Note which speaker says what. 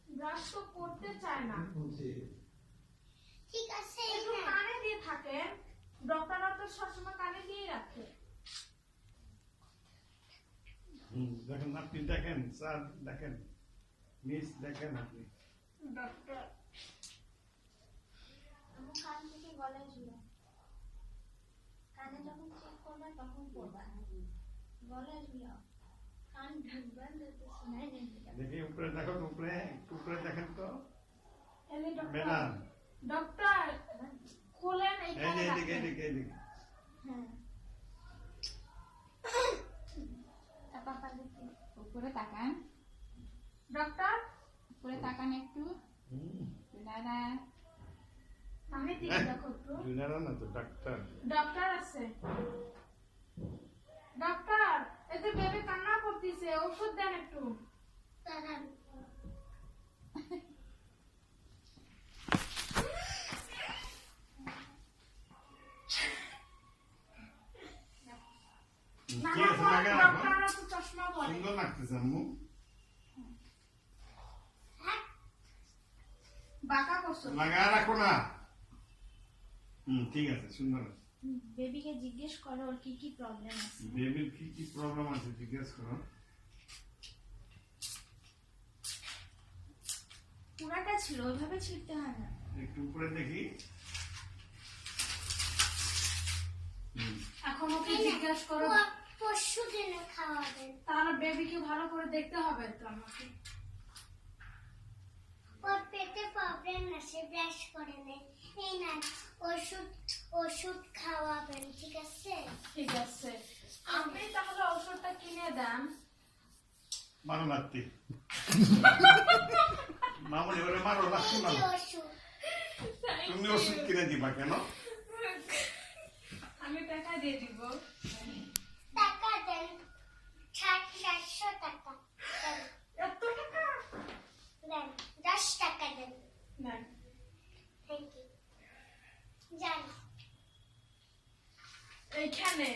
Speaker 1: Brush তো করতে চায় না।
Speaker 2: ঠিক আছে
Speaker 1: একটু কানে দিয়ে থাকে, ডক্টররা তো সবসময় কানে দিয়ে রাখে।
Speaker 3: দেখেন আপনি দেখেন স্যার দেখেন মিস দেখেন আপনি
Speaker 1: ডক্টর
Speaker 2: আমার কান থেকে গলায় ঝুলাও। কানে যখন চেক করবে তখন পড়বা, গলায় ঝুলাও। কান ঢাকবেন যাতে শোনাই না।
Speaker 3: দেখি উপরে দেখো, উপরে একটু উপরে দেখেন তো
Speaker 1: এলে ডক্টর,
Speaker 3: ম্যাডাম
Speaker 1: ডক্টর খোলেন
Speaker 3: এই
Speaker 1: এইখানে
Speaker 3: যে এদিকে
Speaker 1: রাখেন।
Speaker 3: এদিকে এদিকে
Speaker 1: হ্যাঁ
Speaker 2: পাপা দেখি
Speaker 4: উপরে তাকান,
Speaker 1: ডক্টর
Speaker 4: উপরে তাকান একটু। দাদা
Speaker 1: কানে দিয়ে দেখো একটু।
Speaker 3: জুনিয়র না তো ডাক্তার।
Speaker 1: ডক্টর আছে। ডক্টর এতে বেবি কান্না করতেছে, ওষুধ দেন একটু।
Speaker 2: দাঁড়ান।
Speaker 1: না
Speaker 3: কি
Speaker 1: না
Speaker 3: আছে লাগে না
Speaker 1: ডক্টররা তো চশমা পরে।
Speaker 3: সুন্দর লাগতেছে আম্মু।
Speaker 1: বাঁকা করছো।
Speaker 3: লাগায় রাখো না। ঠিক আছে সুন্দর আছে।
Speaker 2: বেবিকে জিজ্ঞেস করো ওর কি কি প্রবলেম আছে।
Speaker 3: বেবির কি কি প্রবলেম আছে জিজ্ঞেস করো।
Speaker 2: পুরাটা ছিল, ওইভাবে ছিঁড়তে হয় না।
Speaker 3: একটু উপরে দেখি।
Speaker 1: এখন ওকে জিজ্ঞেস করো,
Speaker 2: পরশু দিনে খাওয়াবেন।
Speaker 1: তাহলে বেবিকে ভালো করে দেখতে হবে তো আমাকে।
Speaker 2: ওর পেটে প্রবলেম আছে, ব্রাশ করে নেই। এই না ওষুধ খাওয়াবেন, ঠিক আছে?
Speaker 1: ঠিক আছে, আপনি তাহলে ওষুধটা কিনে দেন।
Speaker 3: মারো লাগতে। মামুনি ওরে মারো লাগতে না।
Speaker 2: এই যে ওষুধ।
Speaker 3: তুমি ওষুধ কিনে দিবা কেন?
Speaker 1: আমি টাকা দিয়ে দিব।
Speaker 2: টাকা দেন, 700 টাকা দেন।
Speaker 1: এত টাকা
Speaker 2: দেন, 10 টাকা দেন।
Speaker 1: নেন।
Speaker 2: Thank you. যান।
Speaker 1: এইখানে